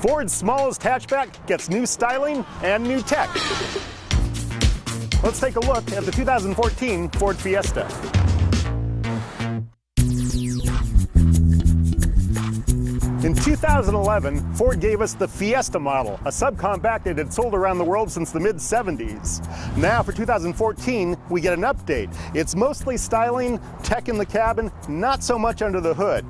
Ford's smallest hatchback gets new styling and new tech. Let's take a look at the 2014 Ford Fiesta. In 2011, Ford gave us the Fiesta model, a subcompact that had sold around the world since the mid-70s. Now for 2014, we get an update. It's mostly styling, tech in the cabin, not so much under the hood.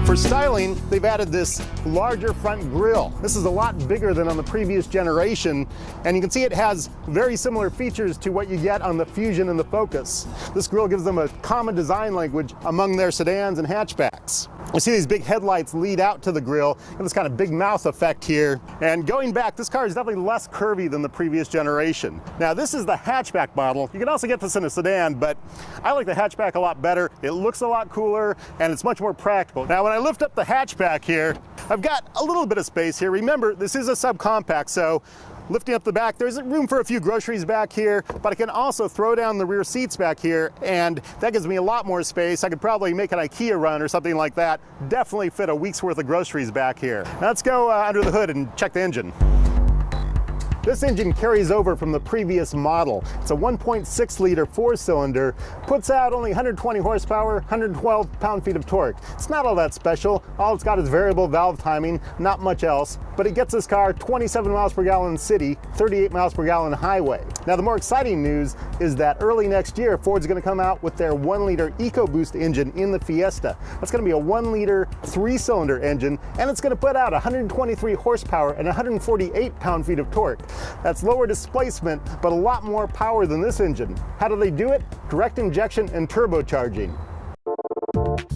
For styling, they've added this larger front grille. This is a lot bigger than on the previous generation, and you can see it has very similar features to what you get on the Fusion and the Focus. This grille gives them a common design language among their sedans and hatchbacks. You see these big headlights lead out to the grille, and this kind of big mouth effect here. And going back, this car is definitely less curvy than the previous generation. Now this is the hatchback model. You can also get this in a sedan, but I like the hatchback a lot better. It looks a lot cooler, and it's much more practical. Now when I lift up the hatchback here, I've got a little bit of space here. Remember, this is a subcompact, so lifting up the back, there's room for a few groceries back here, but I can also throw down the rear seats back here, and that gives me a lot more space. I could probably make an IKEA run or something like that. Definitely fit a week's worth of groceries back here. Now let's go under the hood and check the engine. This engine carries over from the previous model. It's a 1.6 liter four-cylinder, puts out only 120 horsepower, 112 pound-feet of torque. It's not all that special. All it's got is variable valve timing, not much else, but it gets this car 27 miles per gallon city, 38 miles per gallon highway. Now the more exciting news is that early next year, Ford's gonna come out with their 1 liter EcoBoost engine in the Fiesta. That's gonna be a 1 liter, 3-cylinder engine, and it's gonna put out 123 horsepower and 148 pound-feet of torque. That's lower displacement, but a lot more power than this engine. How do they do it? Direct injection and turbocharging.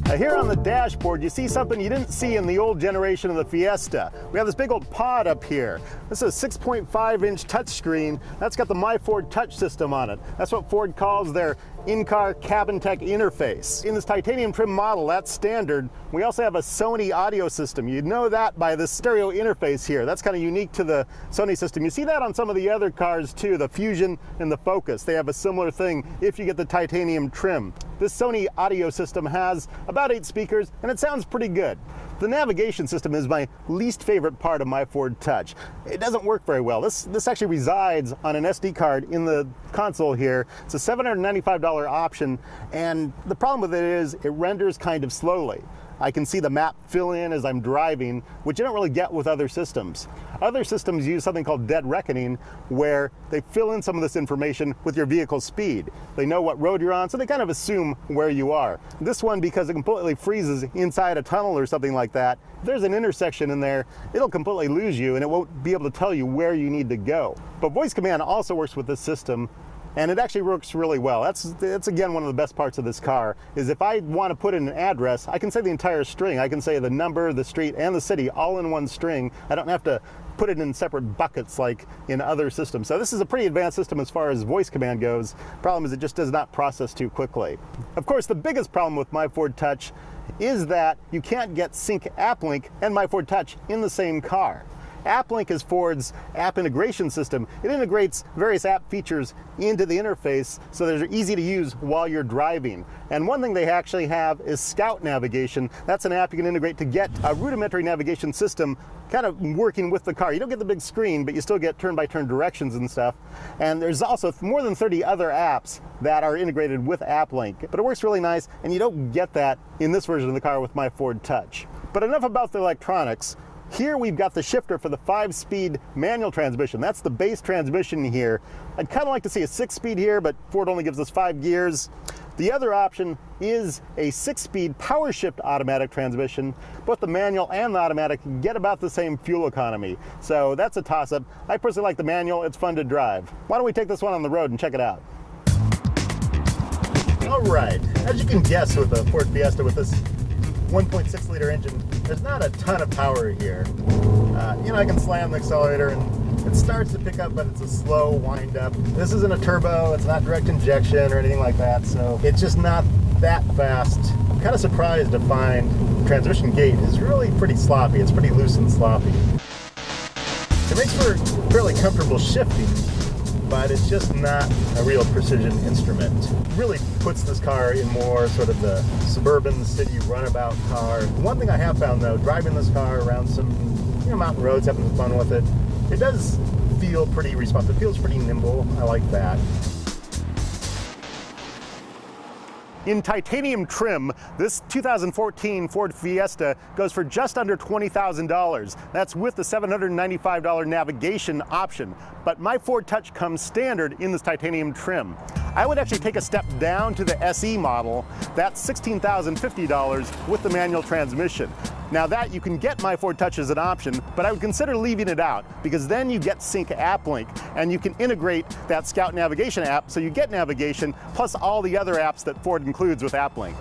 Now here on the dashboard, you see something you didn't see in the old generation of the Fiesta. We have this big old pod up here. This is a 6.5-inch touchscreen. That's got the My Ford Touch system on it. That's what Ford calls their in-car cabin tech interface. In this titanium trim model, that's standard. We also have a Sony audio system. You'd know that by the stereo interface here. That's kind of unique to the Sony system. You see that on some of the other cars too, the Fusion and the Focus. They have a similar thing if you get the titanium trim. This Sony audio system has about 8 speakers, and it sounds pretty good. The navigation system is my least favorite part of my Ford Touch. It doesn't work very well. This actually resides on an SD card in the console here. It's a $795 option, and the problem with it is it renders kind of slowly. I can see the map fill in as I'm driving, which you don't really get with other systems. Other systems use something called dead reckoning, where they fill in some of this information with your vehicle's speed. They know what road you're on, so they kind of assume where you are. This one, because it completely freezes inside a tunnel or something like that, if there's an intersection in there, it'll completely lose you and it won't be able to tell you where you need to go. But voice command also works with this system, and it actually works really well. That's again one of the best parts of this car, is if I want to put in an address, I can say the entire string. I can say the number, the street, and the city all in one string. I don't have to put it in separate buckets like in other systems. So this is a pretty advanced system as far as voice command goes. Problem is it just does not process too quickly. Of course, the biggest problem with My Ford Touch is that you can't get Sync AppLink and My Ford Touch in the same car. AppLink is Ford's app integration system. It integrates various app features into the interface so they're easy to use while you're driving. And one thing they actually have is Scout Navigation. That's an app you can integrate to get a rudimentary navigation system kind of working with the car. You don't get the big screen, but you still get turn-by-turn directions and stuff. And there's also more than 30 other apps that are integrated with AppLink. But it works really nice, and you don't get that in this version of the car with My Ford Touch. But enough about the electronics. Here we've got the shifter for the 5-speed manual transmission. That's the base transmission here. I'd kind of like to see a 6-speed here, but Ford only gives us 5 gears. The other option is a 6-speed power shift automatic transmission. Both the manual and the automatic get about the same fuel economy. So that's a toss-up. I personally like the manual. It's fun to drive. Why don't we take this one on the road and check it out? All right, as you can guess with the Ford Fiesta with this 1.6 liter engine, there's not a ton of power here. You know, I can slam the accelerator and it starts to pick up, but it's a slow wind up. This isn't a turbo, it's not direct injection or anything like that, so it's just not that fast. I'm kind of surprised to find the transmission gate is really pretty sloppy. It's pretty loose and sloppy. It makes for fairly comfortable shifting, but it's just not a real precision instrument. It really puts this car in more sort of the suburban city runabout car. One thing I have found though, driving this car around some I'm out on the roads having some fun with it. It does feel pretty responsive. It feels pretty nimble. I like that. In titanium trim, this 2014 Ford Fiesta goes for just under $20,000. That's with the $795 navigation option. But my Ford Touch comes standard in this titanium trim. I would actually take a step down to the SE model. That's $16,050 with the manual transmission. Now that you can get my Ford Touch as an option, but I would consider leaving it out because then you get Sync App Link and you can integrate that Scout navigation app so you get navigation plus all the other apps that Ford includes with App Link.